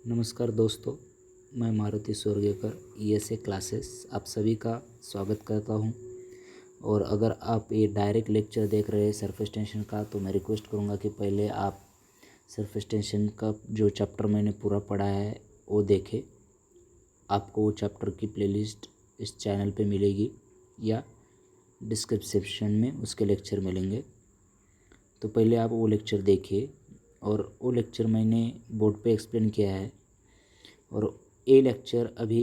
नमस्कार दोस्तों, मैं मारुति स्वर्गेकर ईएसए क्लासेस आप सभी का स्वागत करता हूं। और अगर आप ये डायरेक्ट लेक्चर देख रहे हैं सरफेस टेंशन का, तो मैं रिक्वेस्ट करूंगा कि पहले आप सरफेस टेंशन का जो चैप्टर मैंने पूरा पढ़ा है वो देखें। आपको वो चैप्टर की प्लेलिस्ट इस चैनल पे मिलेगी या डिस्क्रिप्शन में उसके लेक्चर मिलेंगे। तो पहले आप वो लेक्चर देखिए, और वो लेक्चर मैंने बोर्ड पे एक्सप्लेन किया है। और ये लेक्चर अभी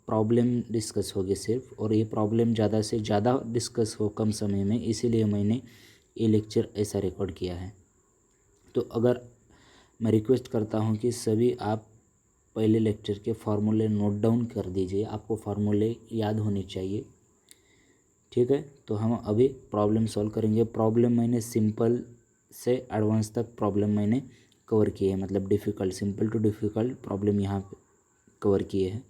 प्रॉब्लम डिस्कस होगी सिर्फ, और ये प्रॉब्लम ज़्यादा से ज़्यादा डिस्कस हो कम समय में, इसीलिए मैंने ये लेक्चर ऐसा रिकॉर्ड किया है। तो अगर मैं रिक्वेस्ट करता हूँ कि सभी आप पहले लेक्चर के फार्मूले नोट डाउन कर दीजिए, आपको फार्मूले याद होने चाहिए, ठीक है। तो हम अभी प्रॉब्लम सॉल्व करेंगे। प्रॉब्लम मैंने सिंपल से एडवांस तक प्रॉब्लम मैंने कवर किए हैं, मतलब difficult, simple too difficult problem यहाँ पे कवर किए हैं।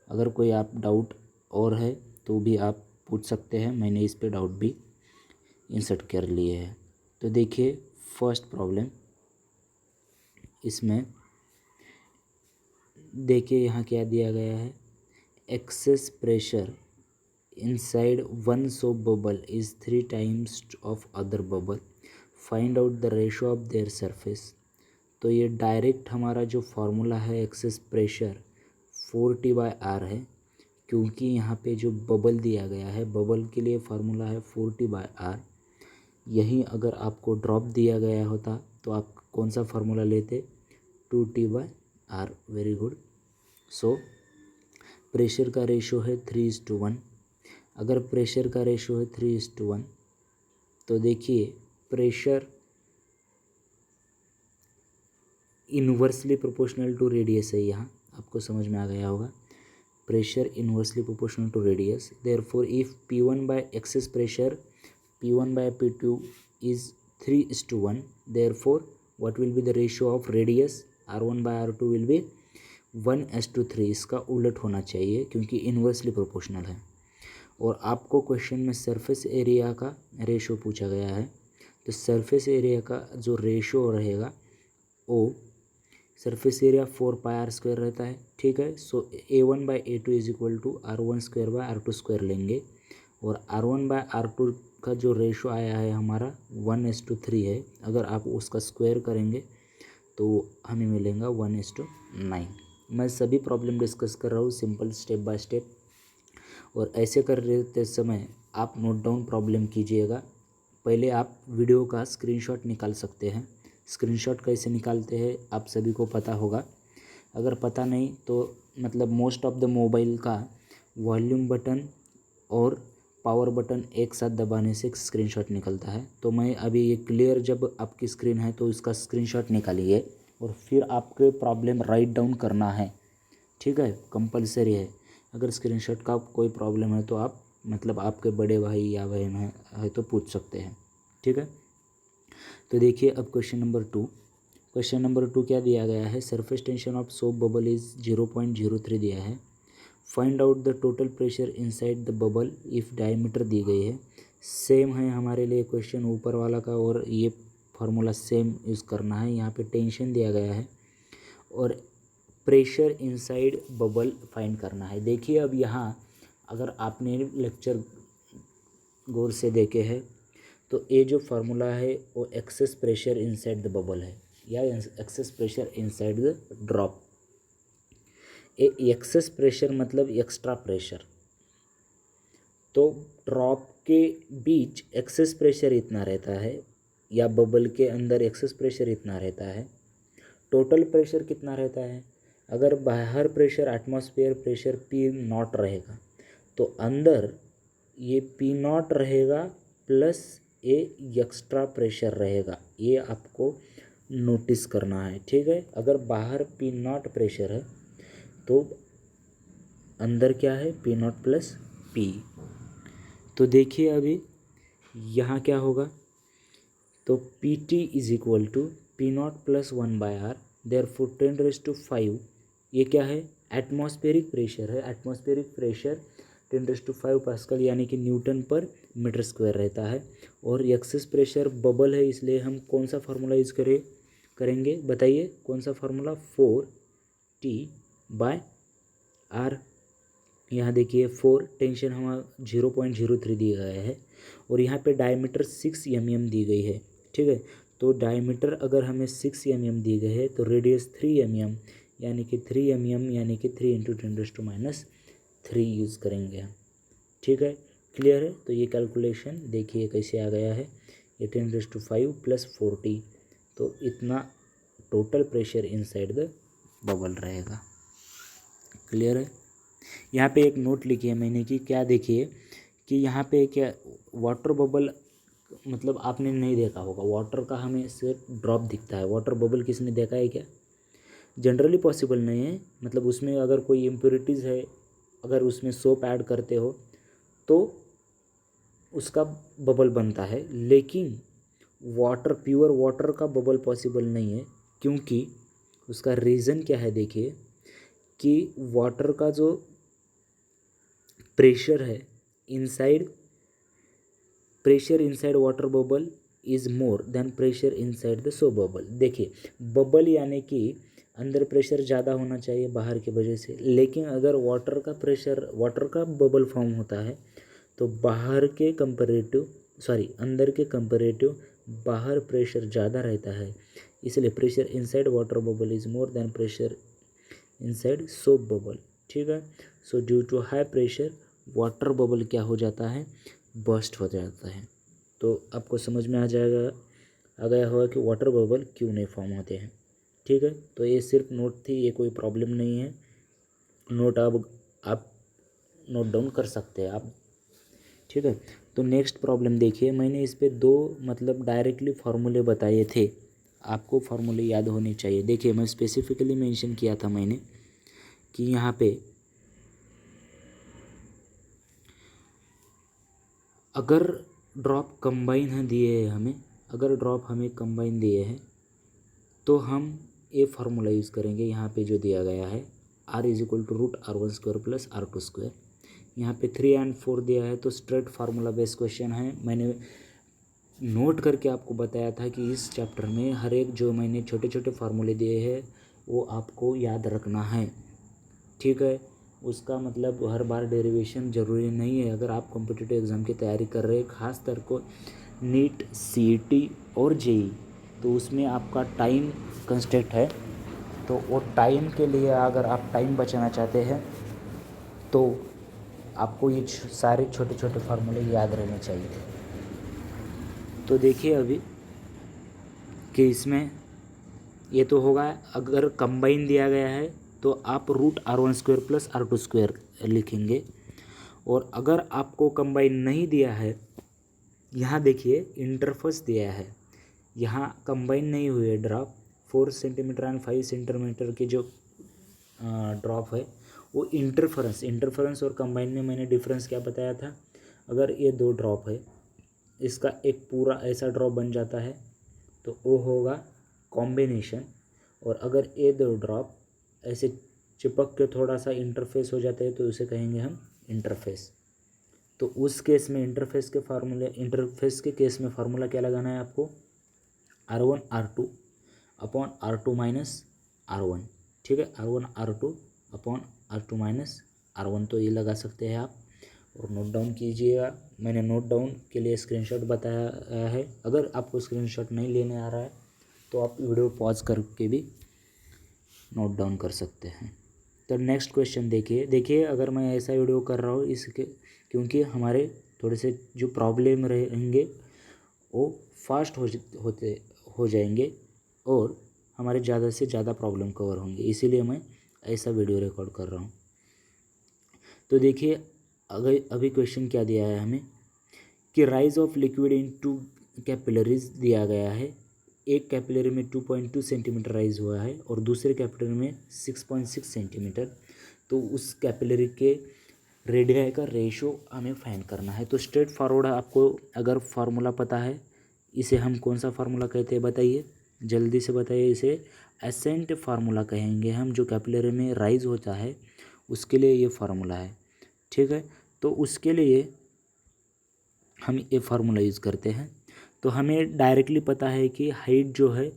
अगर कोई आप डाउट और है तो भी आप पूछ सकते हैं, मैंने इस पे डाउट भी इंसर्ट कर लिए हैं। तो देखिए फर्स्ट प्रॉब्लम, इसमें देखिए यहाँ क्या दिया गया है। Excess pressure inside one soap bubble is 3 times of other bubble, find out the ratio of their surface। तो ये डायरेक्ट हमारा जो फार्मूला है एक्सेस प्रेशर 4T/R है, क्योंकि यहाँ पे जो बबल दिया गया है, बबल के लिए फार्मूला है 4T/R। यहीं अगर आपको ड्रॉप दिया गया होता तो आप कौन सा फार्मूला लेते? 2T/R। Very good. So pressure का रेशो है 3:1। अगर प्रेशर का रेशो है 3:1, तो देखिए pressure inversely proportional to radius है। यहाँ आपको समझ में आ गया होगा, pressure inversely proportional to radius. Therefore if P1 by excess pressure P1 by P2 is 3:1, therefore what will be the ratio of radius R1 by R2 will be 1:3। इसका उलट होना चाहिए क्योंकि इन्वर्सली प्रोपोर्शनल है। और आपको क्वेश्चन में surface area का रेशो पूछा गया है, तो सरफेस एरिया का जो रेशो रहेगा वो सरफेस एरिया 4πr² रहता है, ठीक है। सो A1/A2 is equal to R1² लेंगे, और R1/R2 का जो रेशो आया है हमारा 1:3 है। अगर आप उसका स्क्वायर करेंगे तो हमें मिलेगा 1:9। मैं सभी प्रॉब्लम डिस्कस कर रहा हूँ सिंपल स्टेप बाय स्टेप, और ऐसे कर रहे समय आप नोट डाउन प्रॉब्लम कीजिएगा। पहले आप वीडियो का स्क्रीनशॉट निकाल सकते हैं। स्क्रीनशॉट कैसे निकालते हैं आप सभी को पता होगा। अगर पता नहीं तो मतलब मोस्ट ऑफ द मोबाइल का वॉल्यूम बटन और पावर बटन एक साथ दबाने से स्क्रीनशॉट निकलता है। तो मैं अभी ये क्लियर, जब आपकी स्क्रीन है तो इसका स्क्रीनशॉट निकालिए, और फिर आपके प्रॉब्लम राइट डाउन करना है, ठीक है, कंपलसरी है। अगर स्क्रीनशॉट का कोई प्रॉब्लम है तो आप मतलब आपके बड़े भाई या बहन है तो पूछ सकते हैं, ठीक है। तो देखिए अब क्वेश्चन नंबर 2। क्वेश्चन नंबर 2 क्या दिया गया है? Surface tension of soap bubble is 0.03 दिया है। Find out the total pressure inside the bubble if diameter दी गई है। सेम है हमारे लिए क्वेश्चन ऊपर वाला का, और ये फार्मूला सेम यूज़ करना है। यहाँ पे टेंशन दिया गया है और प्रेशर इनसाइड बबल फाइंड करना है। देखिए अब यहाँ अगर आपने लेक्चर गौर से देखे हैं तो ये जो फार्मूला है वो excess pressure inside the bubble है, या excess pressure inside the drop. Excess pressure मतलब एक्स्ट्रा प्रेशर, तो ड्रॉप के बीच एक्सेस प्रेशर इतना रहता है या बबल के अंदर एक्सेस प्रेशर इतना रहता है। टोटल प्रेशर कितना रहता है? अगर बाहर प्रेशर एटमॉस्फेयर प्रेशर P0 रहेगा, तो अंदर ये P0 रहेगा प्लस ये एक्स्ट्रा प्रेशर रहेगा। ये आपको नोटिस करना है, ठीक है। अगर बाहर P0 प्रेशर है तो अंदर क्या है? P0 plus P। तो देखिए अभी यहाँ क्या होगा, तो PT is equal to P0 plus 1/R। Therefore 10⁵ ये क्या है? एटमॉस्फेरिक प्रेशर है। एटमॉस्फेरिक प्रेशर 10⁵ पास्कल यानी कि न्यूटन पर मीटर स्क्वायर रहता है। और एक्सेस प्रेशर बबल है, इसलिए हम कौन सा फार्मूला यूज़ करेंगे बताइए? कौन सा फार्मूला? T/R। यहाँ देखिए 4, टेंशन हमारा 0.03 दिया गया है और यहाँ पे डायमीटर 6 mm दी गई है। ठीक है, तो डायमीटर अगर हमें 6 mm दी गई है तो रेडियस 3 mm यानी कि 3 mm यानी कि 3 × 10⁻³ यूज़ करेंगे हम। ठीक है, क्लियर है। तो ये कैलकुलेशन देखिए कैसे आ गया है, ये 10⁵ + 40, तो इतना total pressure inside the bubble रहेगा। क्लियर है। यहाँ पे एक नोट लिखी है मैंने कि क्या देखिए कि यहाँ पे क्या वाटर बबल मतलब आपने नहीं देखा होगा, वाटर का हमें सिर्फ ड्रॉप दिखता है, वाटर बबल किसने देखा है क्या? जनरली पॉसिबल नहीं है, मतलब उसमें अगर कोई इम्प्योरिटीज़ है, अगर उसमें सोप ऐड करते हो तो उसका बबल बनता है, लेकिन वाटर, प्योर वाटर का बबल पॉसिबल नहीं है। क्योंकि उसका रीज़न क्या है देखिए कि वाटर का जो प्रेशर है inside, pressure inside water bubble is more than pressure inside the soap bubble. देखिए बबल यानी कि अंदर प्रेशर ज़्यादा होना चाहिए बाहर की वजह से, लेकिन अगर वाटर का प्रेशर, वाटर का बबल फॉर्म होता है तो बाहर के कंपैरेटिव, अंदर के कंपैरेटिव बाहर प्रेशर ज़्यादा रहता है, इसलिए pressure inside water bubble is more than pressure inside soap bubble. ठीक है, so due to high pressure water bubble क्या हो जाता है, बस्ट हो जाता है। तो आपको समझ में आ गया होगा कि वाटर बबल क्यों नहीं फॉर्म होते हैं। ठीक है, तो ये सिर्फ नोट थी, ये कोई प्रॉब्लम नहीं है, नोट अब आप नोट डाउन कर सकते हैं आप। ठीक है, तो नेक्स्ट प्रॉब्लम देखिए, मैंने इस पे 2 मतलब डायरेक्टली फार्मूले बताए थे, आपको फार्मूले याद होने चाहिए। देखिए मैं स्पेसिफिकली मेंशन किया था मैंने कि यहाँ पे अगर ड्रॉप कंबाइन है दिए हैं हमें, अगर ड्रॉप हमें कंबाइन दिए हैं तो हम ये फार्मूला यूज़ करेंगे। यहाँ पे जो दिया गया है R = √R₁² + R₂²। यहाँ पे 3 और 4 दिया है, तो स्ट्रेट फार्मूला बेस्ड क्वेश्चन है। मैंने नोट करके आपको बताया था कि इस चैप्टर में हर एक जो मैंने छोटे छोटे फार्मूले दिए हैं वो आपको याद रखना है। ठीक है, उसका मतलब हर बार डेरिवेशन ज़रूरी नहीं है। अगर आप कॉम्पिटिटिव एग्ज़ाम की तैयारी कर रहे हैं, ख़ास कर को नीट, CET और JEE, तो उसमें आपका टाइम कंस्ट्रेंट है, तो वो टाइम के लिए अगर आप टाइम बचाना चाहते हैं तो आपको ये सारे छोटे छोटे फार्मूले याद रहने चाहिए। तो देखिए अभी कि इसमें ये तो होगा, अगर कंबाइन दिया गया है तो आप √R₁² + R₂² लिखेंगे, और अगर आपको कंबाइन नहीं दिया है, यहाँ देखिए इंटरफेस दिया है, यहाँ कंबाइन नहीं हुए ड्रॉप, 4 सेंटीमीटर एंड 5 सेंटीमीटर की जो ड्रॉप है वो इंटरफेरेंस और कंबाइन में मैंने डिफरेंस क्या बताया था। अगर ये 2 ड्रॉप है, इसका एक पूरा ऐसा ड्रॉप बन जाता है तो वो होगा कॉम्बिनेशन, और अगर ये 2 ड्रॉप ऐसे चिपक के थोड़ा सा इंटरफेस हो जाता है तो उसे कहेंगे हम इंटरफेस। तो उस केस में इंटरफेस के केस में फार्मूला क्या लगाना है आपको, R1R2 upon R2 minus R1। ठीक है, R1 R2 upon R2 minus R1, तो ये लगा सकते हैं आप और नोट डाउन कीजिएगा। मैंने नोट डाउन के लिए स्क्रीनशॉट बताया है, अगर आपको स्क्रीनशॉट नहीं लेने आ रहा है तो आप वीडियो पॉज करके भी नोट डाउन कर सकते हैं। तो नेक्स्ट क्वेश्चन देखिए अगर मैं ऐसा वीडियो कर रहा हूँ इसके, क्योंकि हमारे थोड़े से जो प्रॉब्लम रहेंगे वो फास्ट हो जाएंगे और हमारे ज़्यादा से ज़्यादा प्रॉब्लम कवर होंगे, इसीलिए मैं ऐसा वीडियो रिकॉर्ड कर रहा हूँ। तो देखिए अगर अभी क्वेश्चन क्या दिया है हमें कि rise of liquid in 2 capillaries दिया गया है। एक कैपिलरी में 2.2 सेंटीमीटर राइज हुआ है और दूसरे कैपिलरी में 6.6 सेंटीमीटर। तो उस कैपिलरी के रेडियाई का रेशो हमें फाइंड करना है। तो स्ट्रेट फॉरवर्ड आपको अगर फार्मूला पता है, इसे हम कौन सा फार्मूला कहते हैं बताइए, जल्दी से बताइए। इसे एसेंट फार्मूला कहेंगे हम, जो कैपिलरी में राइज होता है उसके लिए ये फार्मूला है। ठीक है, तो उसके लिए हम ये फार्मूला यूज़ करते हैं। तो हमें डायरेक्टली पता है कि हाइट जो है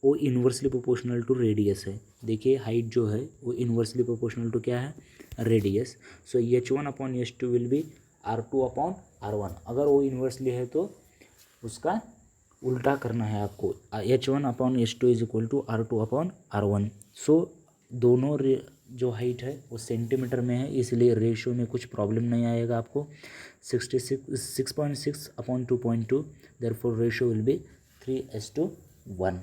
वो इन्वर्सली प्रोपोर्शनल टू रेडियस है। देखिए हाइट जो है वो इन्वर्सली प्रोपोर्शनल टू क्या है, radius. So H1/H2 will be R2/R1। अगर वो इन्वर्सली है तो उसका उल्टा करना है आपको, H1/H2 is equal to R2/R1। सो दोनों जो हाइट है वो सेंटीमीटर में है, इसलिए रेशियो में कुछ प्रॉब्लम नहीं आएगा आपको। 6.6/2.2, therefore ratio will be 3:1।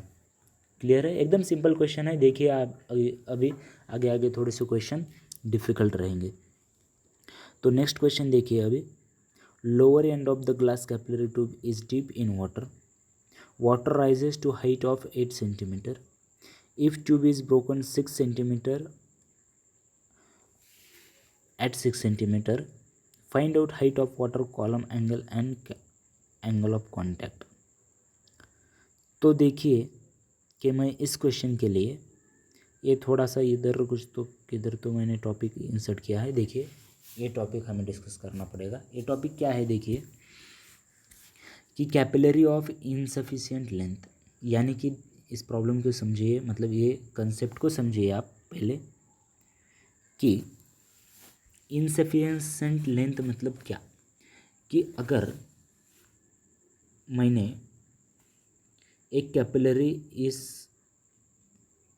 Clear है, एकदम सिंपल क्वेश्चन है। देखिए आप अभी आगे आगे थोड़े से क्वेश्चन डिफिकल्ट रहेंगे। तो नेक्स्ट क्वेश्चन देखिए अभी, lower end of the glass capillary tube is deep in water, water rises to height of 8 centimeter. If tube is broken 6 centimeter at 6 centimeter, find out height of water column angle and angle of contact. तो देखिए कि मैं इस question के लिए ये थोड़ा सा इधर कुछ तो किधर तो मैंने टॉपिक इंसर्ट किया है। देखिए ये टॉपिक हमें डिस्कस करना पड़ेगा। ये टॉपिक क्या है, देखिए कि कैपिलरी ऑफ इनसफिशिएंट लेंथ, यानी कि इस प्रॉब्लम को समझिए, मतलब ये कंसेप्ट को समझिए आप पहले कि इनसफिशिएंट लेंथ मतलब क्या, कि अगर मैंने एक कैपिलरी इस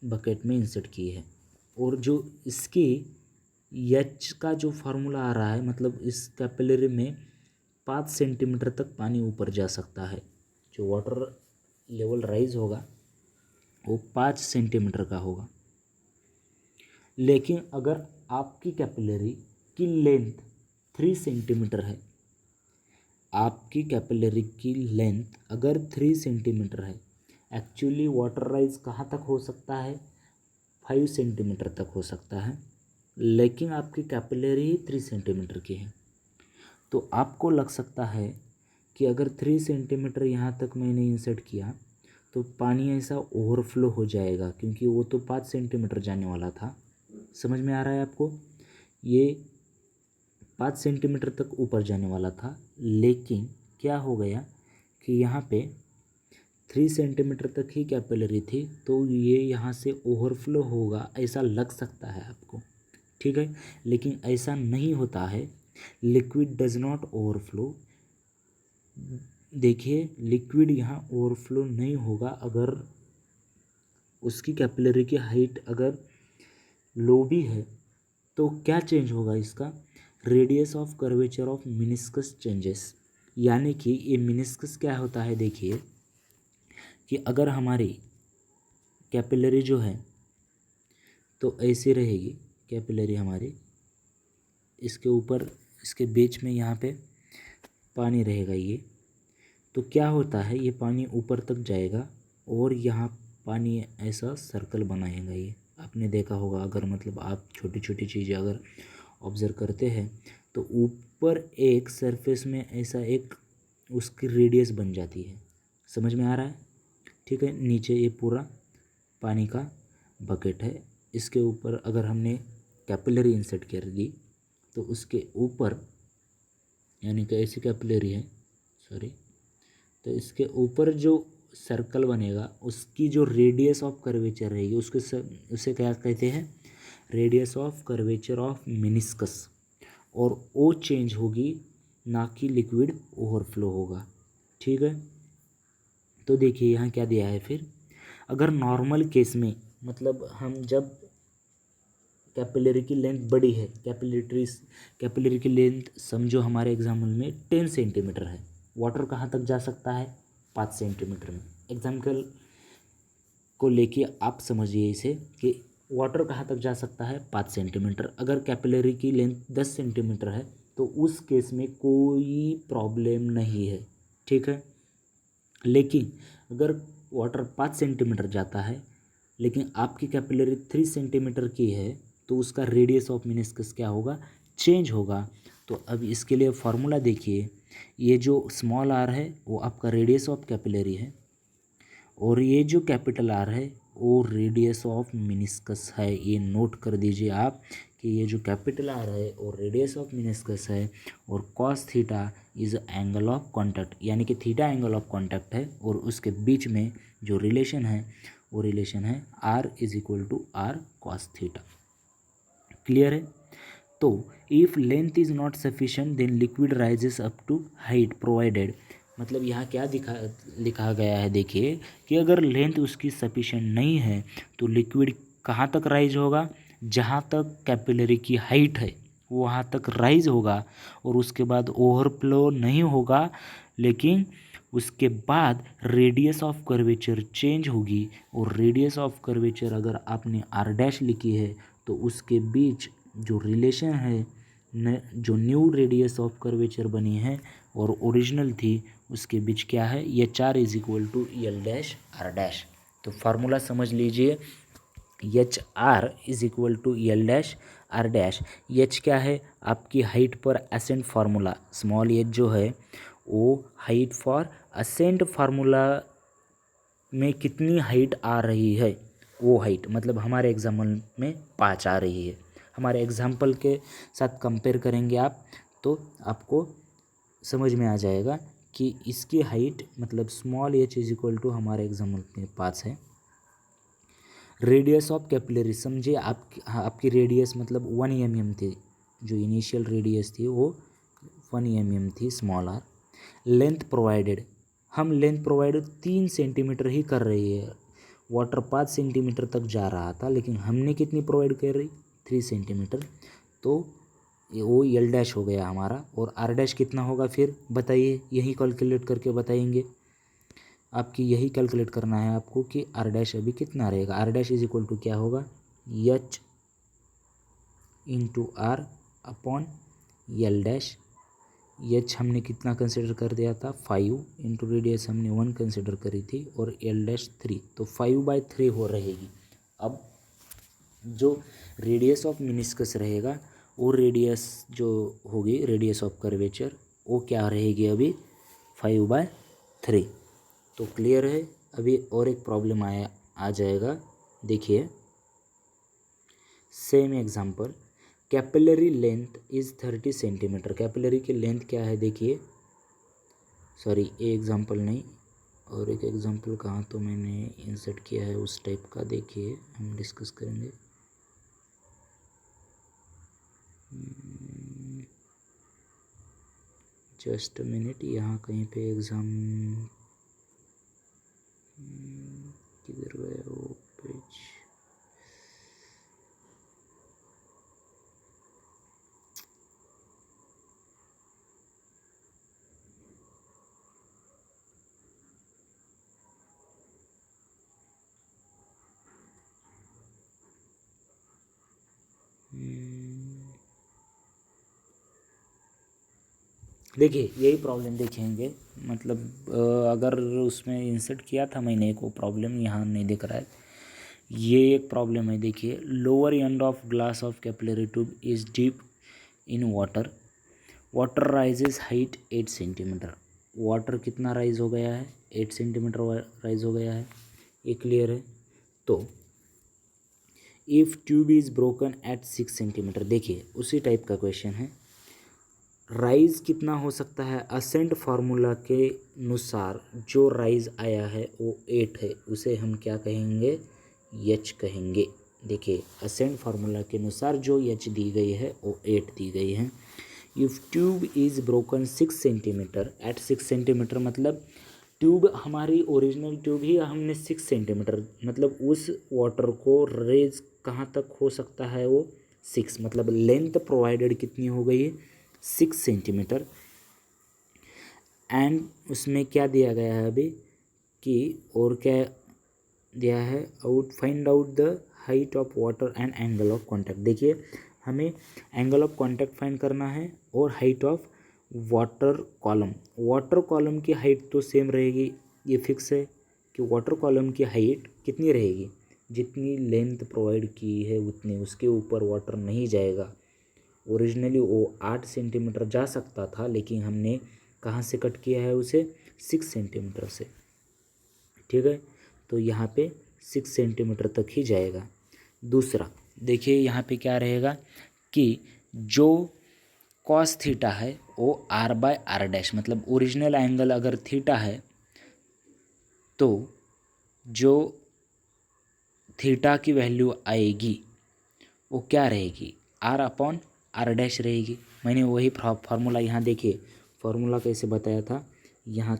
बकेट में इंसर्ट की है और जो इसकी एच का जो फार्मूला आ रहा है, मतलब इस कैपिलरी में 5 सेंटीमीटर तक पानी ऊपर जा सकता है। जो वाटर लेवल राइज होगा वो 5 सेंटीमीटर का होगा। लेकिन अगर आपकी कैपिलरी की लेंथ 3 सेंटीमीटर है, आपकी कैपिलरी की लेंथ अगर 3 सेंटीमीटर है, एक्चुअली वाटर राइज कहाँ तक हो सकता है, 5 सेंटीमीटर तक हो सकता है, लेकिन आपकी कैपिलरी ही 3 सेंटीमीटर की है। तो आपको लग सकता है कि अगर 3 सेंटीमीटर यहाँ तक मैंने इंसर्ट किया तो पानी ऐसा ओवरफ्लो हो जाएगा, क्योंकि वो तो 5 सेंटीमीटर जाने वाला था। समझ में आ रहा है आपको, ये 5 सेंटीमीटर तक ऊपर जाने वाला था, लेकिन क्या हो गया कि यहाँ पे 3 सेंटीमीटर तक ही कैपिलरी थी, तो ये यहाँ से ओवरफ्लो होगा ऐसा लग सकता है आपको, ठीक है। लेकिन ऐसा नहीं होता है, लिक्विड डज नॉट ओवरफ्लो। देखिए लिक्विड यहाँ ओवरफ्लो नहीं होगा अगर उसकी कैपिलरी की हाइट अगर लो भी है। तो क्या चेंज होगा इसका, radius of curvature of meniscus changes. यानी कि ये मिनिस्कस क्या होता है, देखिए कि अगर हमारी कैपिलरी जो है तो ऐसी रहेगी कैपिलरी हमारी, इसके ऊपर इसके बीच में यहाँ पे पानी रहेगा ये, तो क्या होता है ये पानी ऊपर तक जाएगा और यहाँ पानी ऐसा सर्कल बनाएगा। ये आपने देखा होगा, अगर मतलब आप छोटी छोटी चीज़ें अगर ऑब्ज़र्व करते हैं तो ऊपर एक सरफेस में ऐसा एक उसकी रेडियस बन जाती है। समझ में आ रहा है, ठीक है। नीचे ये पूरा पानी का बकेट है, इसके ऊपर अगर हमने कैपिलरी इंसर्ट कर दी तो उसके ऊपर, यानी कि ऐसी कैपिलरी है, सॉरी, तो इसके ऊपर जो सर्कल बनेगा उसकी जो रेडियस ऑफ कर्वेचर रहेगी उसे क्या कहते हैं, radius of curvature of meniscus. और वो चेंज होगी, ना कि लिक्विड ओवरफ्लो होगा, ठीक है। तो देखिए यहाँ क्या दिया है फिर, अगर नॉर्मल केस में, मतलब हम जब कैपिलरी की लेंथ बड़ी है, कैपिलरी की लेंथ समझो हमारे एग्जाम्पल में 10 सेंटीमीटर है, वाटर कहाँ तक जा सकता है, 5 सेंटीमीटर में। एग्जाम्पल को लेके आप समझिए इसे कि वाटर कहाँ तक जा सकता है, 5 सेंटीमीटर। अगर कैपिलरी की लेंथ 10 सेंटीमीटर है तो उस केस में कोई प्रॉब्लम नहीं है, ठीक है। लेकिन अगर वाटर 5 सेंटीमीटर जाता है लेकिन आपकी कैपिलरी 3 सेंटीमीटर की है तो उसका रेडियस ऑफ मिनिस्कस क्या होगा, चेंज होगा। तो अब इसके लिए फार्मूला देखिए, ये जो स्मॉल आर है वो आपका रेडियस ऑफ कैपिलरी है और ये जो कैपिटल आर है वो रेडियस ऑफ मिनिस्कस है। ये नोट कर दीजिए आप कि ये जो कैपिटल आर है वो रेडियस ऑफ मिनिस्कस है और cos theta is angle of contact, यानी कि थीटा एंगल ऑफ कॉन्टैक्ट है और उसके बीच में जो रिलेशन है वो रिलेशन है R is equal to R cos theta. Clear है। तो if length is not sufficient then liquid rises up to height provided, मतलब यहाँ क्या लिखा गया है, देखिए कि अगर लेंथ उसकी सफिशिएंट नहीं है तो लिक्विड कहाँ तक राइज होगा, जहाँ तक कैपिलरी की हाइट है वहाँ तक राइज होगा, और उसके बाद ओवरफ्लो नहीं होगा, लेकिन उसके बाद रेडियस ऑफ कर्वेचर चेंज होगी, और रेडियस ऑफ कर्वेचर अगर आपने आर डैश लिखी है तो उसके बीच जो रिलेशन है जो न्यू रेडियस ऑफ कर्वेचर बनी है और ओरिजिनल थी उसके बीच क्या है, H R is equal to L dash R dash. तो फार्मूला समझ लीजिए, H R is equal to L dash R dash. H क्या है, आपकी हाइट पर असेंट फार्मूला, स्मॉल एच जो है वो हाइट फॉर असेंट फार्मूला में कितनी हाइट आ रही है, वो हाइट मतलब हमारे एग्जाम्पल में 5 आ रही है। हमारे एग्जाम्पल के साथ कंपेयर करेंगे आप तो आपको समझ में आ जाएगा कि इसकी हाइट मतलब small H is equal to हमारे एग्जाम्पल में 5 है। रेडियस ऑफ कैपिलरी, समझिए आपकी रेडियस मतलब 1 mm थी, जो इनिशियल रेडियस थी वो 1 mm थी स्मॉल आर। लेंथ प्रोवाइडेड, हम लेंथ प्रोवाइडेड 3 सेंटीमीटर ही कर रही है, वाटर 5 सेंटीमीटर तक जा रहा था लेकिन हमने कितनी प्रोवाइड कर रही, 3 सेंटीमीटर, तो वो एल डैश हो गया हमारा। और आर डैश कितना होगा फिर बताइए, यही कैलकुलेट करके बताएंगे, आपकी यही कैलकुलेट करना है आपको कि आर डैश अभी कितना रहेगा। R dash is equal to क्या होगा, H into R upon L dash. H हमने कितना कंसिडर कर दिया था, 5 इंटू रेडियस हमने 1 कंसिडर करी थी, और एल डैश 3, तो 5/3 हो रहेगी। अब जो रेडियस ऑफ मिनिस्कस रहेगा वो रेडियस जो होगी रेडियस ऑफ कर्वेचर वो क्या रहेगी अभी 5/3। तो क्लियर है। अभी और एक प्रॉब्लम आ जाएगा, देखिए same example, capillary length is 30 centimetre. Capillary की लेंथ क्या है देखिए, सॉरी ये एग्जांपल नहीं, और एक एग्जांपल कहाँ तो मैंने इंसर्ट किया है उस टाइप का, देखिए हम डिस्कस करेंगे। जस्ट मिनट, यहाँ कहीं पे एग्ज़ाम किधर गया वो पेज, देखिए यही प्रॉब्लम देखेंगे, मतलब अगर उसमें इंसर्ट किया था मैंने एक वो प्रॉब्लम यहाँ नहीं दिख रहा है, ये एक प्रॉब्लम है। देखिए lower end of glass of capillary tube is deep in water, water rises height 8 centimetre. Water कितना राइज हो गया है, 8 सेंटीमीटर राइज हो गया है, ये क्लियर है। तो if tube is broken at 6 centimetre, देखिए उसी टाइप का क्वेश्चन है, राइज कितना हो सकता है, असेंट फार्मूला के अनुसार जो राइज आया है वो 8 है, उसे हम क्या कहेंगे, एच कहेंगे। देखिए असेंट फार्मूला के अनुसार जो एच दी गई है वो 8 दी गई है। If tube is broken 6 centimetre at 6 centimetre, मतलब ट्यूब हमारी ओरिजिनल ट्यूब ही हमने 6 सेंटीमीटर, मतलब उस वाटर को रेज कहाँ तक हो सकता है वो 6, मतलब लेंथ प्रोवाइडेड कितनी हो गई है 6 सेंटीमीटर। एंड उसमें क्या दिया गया है अभी कि, और क्या दिया है, find out the height of water and angle of contact. देखिए हमें एंगल ऑफ कॉन्टैक्ट फाइंड करना है और height of water column. Water column की हाइट तो सेम रहेगी, ये फिक्स है कि वाटर कॉलम की हाइट कितनी रहेगी, जितनी लेंथ प्रोवाइड की है उतनी, उसके ऊपर वाटर नहीं जाएगा। ओरिजिनली वो 8 सेंटीमीटर जा सकता था लेकिन हमने कहाँ से कट किया है उसे, 6 सेंटीमीटर से, ठीक है। तो यहाँ पे 6 सेंटीमीटर तक ही जाएगा। दूसरा देखिए यहाँ पे क्या रहेगा कि जो कॉस थीटा है वो r/r डैश, मतलब ओरिजिनल एंगल अगर थीटा है तो जो थीटा की वैल्यू आएगी वो क्या रहेगी, आर अपॉन आर डैश रहेगी। मैंने वही फार्मूला यहाँ देखिए, फार्मूला कैसे बताया था यहाँ,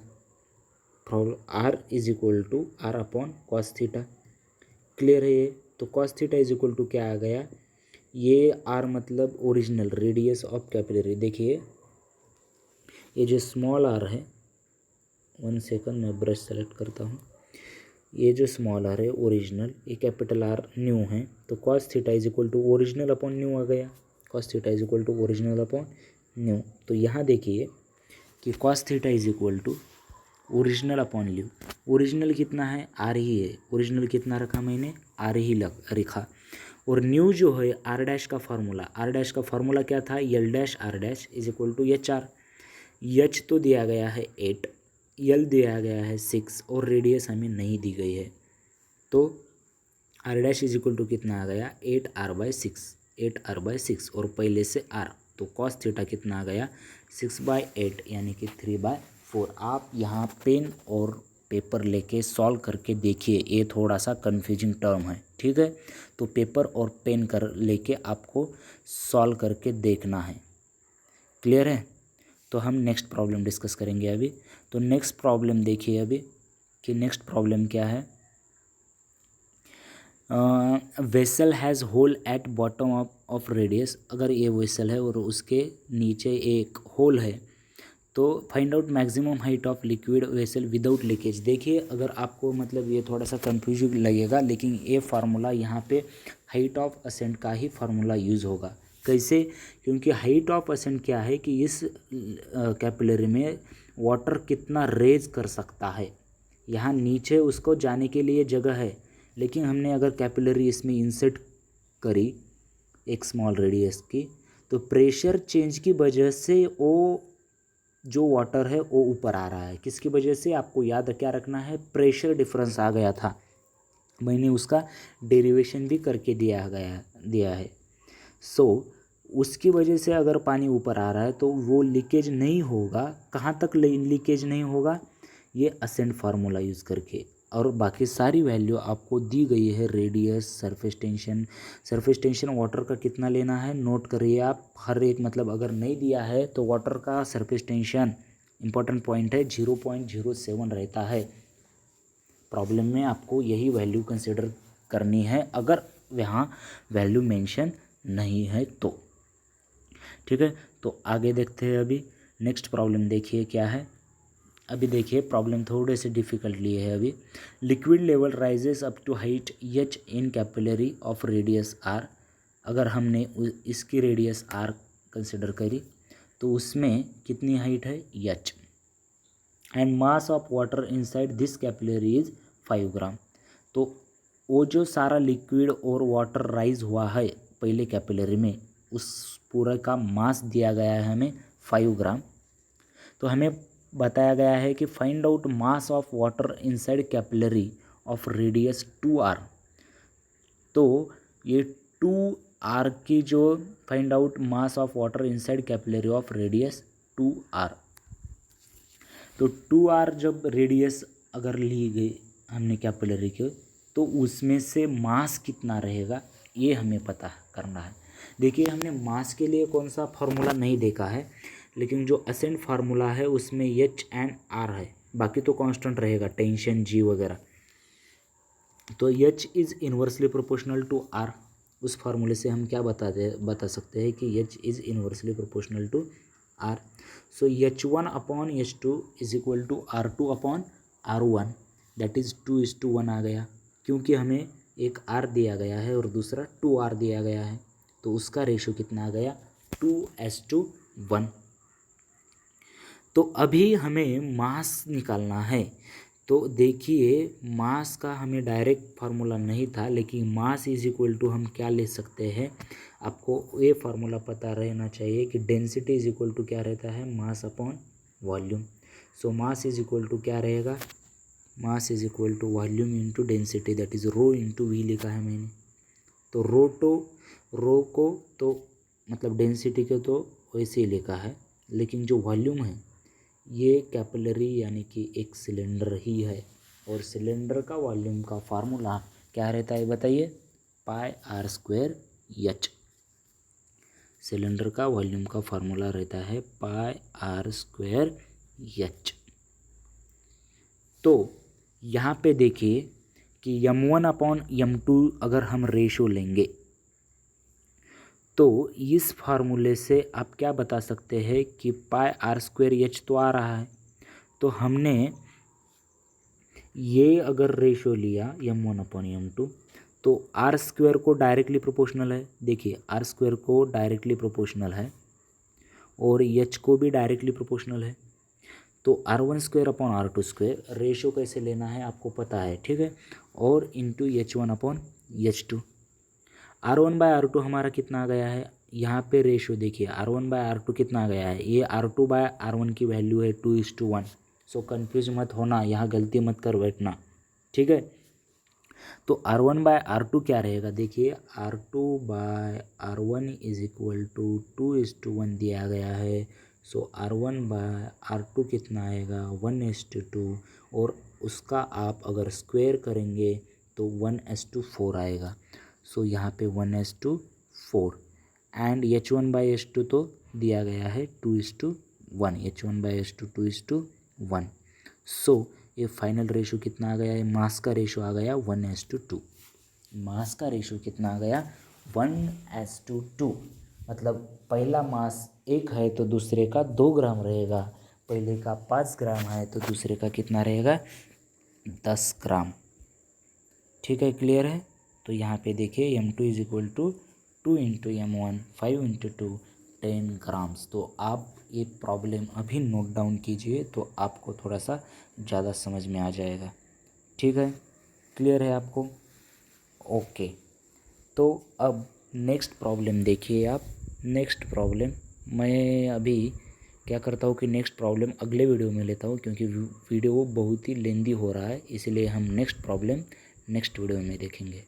R is equal to R upon cos theta. Clear है ये? तो cos theta is equal to क्या आ गया, ये आर मतलब ओरिजिनल रेडियस ऑफ कैपिलरी। देखिए ये जो स्मॉल आर है, 1 सेकंड मैं ब्रश सेलेक्ट करता हूँ, ये जो स्मॉल आर है ओरिजिनल, ये कैपिटल आर न्यू है, तो cos theta is equal to original upon new आ गया, cos theta is equal to original upon new. तो यहाँ देखिए कि cos theta is equal to original upon new. Original कितना है, आर ही है, ओरिजिनल कितना रखा मैंने, आर ही रखा, और न्यू जो है आर डैश का फार्मूला, आर डैश का फार्मूला क्या था, L dash R dash is equal to H R. H तो दिया गया है 8, एल दिया गया है 6 और रेडियस हमें नहीं दी गई है, तो R dash is equal to कितना आ गया, 8r/6, 8r/6 और पहले से आर, तो कॉस थीटा कितना आ गया 6/8 यानी कि 3/4। आप यहाँ पेन और पेपर लेके सॉल्व करके देखिए, ये थोड़ा सा कन्फ्यूजिंग टर्म है, ठीक है, तो पेपर और पेन कर लेके आपको सॉल्व करके देखना है। क्लियर है? तो हम नेक्स्ट प्रॉब्लम डिस्कस करेंगे अभी। तो नेक्स्ट प्रॉब्लम देखिए अभी कि नेक्स्ट प्रॉब्लम क्या है। Vessel has hole at bottom of radius, अगर ये वेसल है और उसके नीचे एक होल है, तो find out maximum height of liquid vessel without leakage. देखिए अगर आपको मतलब ये थोड़ा सा कंफ्यूजिंग लगेगा, लेकिन ये फार्मूला यहाँ पे हाइट ऑफ असेंट का ही फार्मूला यूज़ होगा। कैसे? क्योंकि हाइट ऑफ असेंट क्या है कि इस कैपिलरी में वाटर कितना रेज कर सकता है, यहाँ नीचे उसको जाने के लिए जगह है, लेकिन हमने अगर कैपिलरी इसमें इंसर्ट करी एक स्मॉल रेडियस की, तो प्रेशर चेंज की वजह से वो जो वाटर है वो ऊपर आ रहा है। किसकी वजह से? आपको याद क्या रखना है, प्रेशर डिफरेंस आ गया था, मैंने उसका डेरिवेशन भी करके दिया है। सो उसकी वजह से अगर पानी ऊपर आ रहा है तो वो लीकेज नहीं होगा। कहाँ तक लीकेज नहीं होगा? ये असेंट फार्मूला यूज़ करके, और बाकी सारी वैल्यू आपको दी गई है, रेडियस, सरफेस टेंशन वाटर का कितना लेना है नोट करिए आप हर एक, मतलब अगर नहीं दिया है तो वाटर का सरफेस टेंशन इंपॉर्टेंट पॉइंट है 0.07 रहता है। प्रॉब्लम में आपको यही वैल्यू कंसिडर करनी है अगर वहाँ वैल्यू मेंशन नहीं है तो, ठीक है। तो आगे देखते हैं अभी नेक्स्ट प्रॉब्लम देखिए क्या है। अभी देखिए प्रॉब्लम थोड़े से डिफिकल्ट लिए है अभी। Liquid level rises up to height H in capillary of radius R, अगर हमने इसकी रेडियस आर कंसिडर करी तो उसमें कितनी हाइट है H, and mass of water inside this capillary is 5 ग्राम। तो वो जो सारा लिक्विड और वाटर राइज हुआ है पहले कैपिलरी में, उस पूरा का मास दिया गया है हमें 5 ग्राम। तो हमें बताया गया है कि find out mass of water inside capillary of radius 2r। तो ये 2r की जो find out mass of water inside capillary of radius 2r, तो 2r जब रेडियस अगर ली गई हमने कैपिलरी के, तो उसमें से मास कितना रहेगा ये हमें पता करना है। देखिए हमने मास के लिए कौन सा फार्मूला नहीं देखा है, लेकिन जो असेंट फार्मूला है उसमें एच एंड आर है, बाकी तो कांस्टेंट रहेगा, टेंशन जी वगैरह। तो H is inversely proportional to R, उस फार्मूले से हम क्या बता सकते हैं कि H is inversely proportional to R. So H1 upon H2 is equal to R2 upon R1, that is 2:1 आ गया, क्योंकि हमें एक R दिया गया है और दूसरा 2R दिया गया है, तो उसका रेशो कितना आ गया 2:1। तो अभी हमें मास निकालना है। तो देखिए मास का हमें डायरेक्ट फार्मूला नहीं था, लेकिन मास इज इक्वल टू हम क्या ले सकते हैं, आपको ये फार्मूला पता रहना चाहिए कि डेंसिटी इज इक्वल टू क्या रहता है, mass upon volume. So mass is equal to क्या रहेगा, mass is equal to volume into density, that is rho into V लिखा है मैंने। तो रो को तो मतलब डेंसिटी को तो वैसे ही लिखा है, लेकिन जो वॉल्यूम है ये कैपिलरी यानी कि एक सिलेंडर ही है, और सिलेंडर का वॉल्यूम का फार्मूला क्या रहता है बताइए, पाई आर स्क्वायर एच। सिलेंडर का वॉल्यूम का फार्मूला रहता है पाई आर स्क्वायर एच। तो यहाँ पे देखिए कि m1/m2 अगर हम रेशो लेंगे तो इस फार्मूले से आप क्या बता सकते हैं कि पाई आर स्क्वायर एच तो आ रहा है। तो हमने ये अगर रेशो लिया m1/m2 तो आर स्क्वायर को डायरेक्टली प्रोपोर्शनल है, देखिए आर स्क्वायर को डायरेक्टली प्रोपोर्शनल है और एच को भी डायरेक्टली प्रोपोर्शनल है। तो r1/r2 रेशो कैसे लेना है आपको पता है, ठीक है, और इंटू h1/h2। r1/r2 हमारा कितना आ गया है, यहाँ पे रेशो देखिए r1/r2 कितना आ गया है, ये r2/r1 की वैल्यू है 2:1। सो कन्फ्यूज मत होना, यहाँ गलती मत कर बैठना, ठीक है। तो r1/r2 क्या रहेगा, देखिए r2/r1 इज इक्वल टू 2:1 दिया गया है। सो r1/r2 कितना आएगा 1:2 और उसका आप अगर स्क्वायर करेंगे तो 1:4 आएगा। सो यहाँ पे 1:4 एंड h1/h2 तो दिया गया है 2:1, h1/h2 2:1। सो ये फाइनल रेशो कितना आ गया है, मास का रेशो आ गया 1:2। मास का रेशो कितना आ गया 1:2। मतलब पहला मास 1 है तो दूसरे का 2 ग्राम रहेगा, पहले का 5 ग्राम है तो दूसरे का कितना रहेगा 10 ग्राम। ठीक है, क्लियर है। तो यहाँ पे देखिए m2 is equal to 2 into m1 5 into 2 10 grams. तो आप ये प्रॉब्लम अभी नोट डाउन कीजिए तो आपको थोड़ा सा ज़्यादा समझ में आ जाएगा। ठीक है, क्लियर है आपको, ओके। तो अब नेक्स्ट प्रॉब्लम देखिए आप। नेक्स्ट प्रॉब्लम मैं अभी क्या करता हूँ कि नेक्स्ट प्रॉब्लम अगले वीडियो में लेता हूँ, क्योंकि वीडियो बहुत ही लेंदी हो रहा है, इसलिए हम नेक्स्ट प्रॉब्लम नेक्स्ट वीडियो में देखेंगे।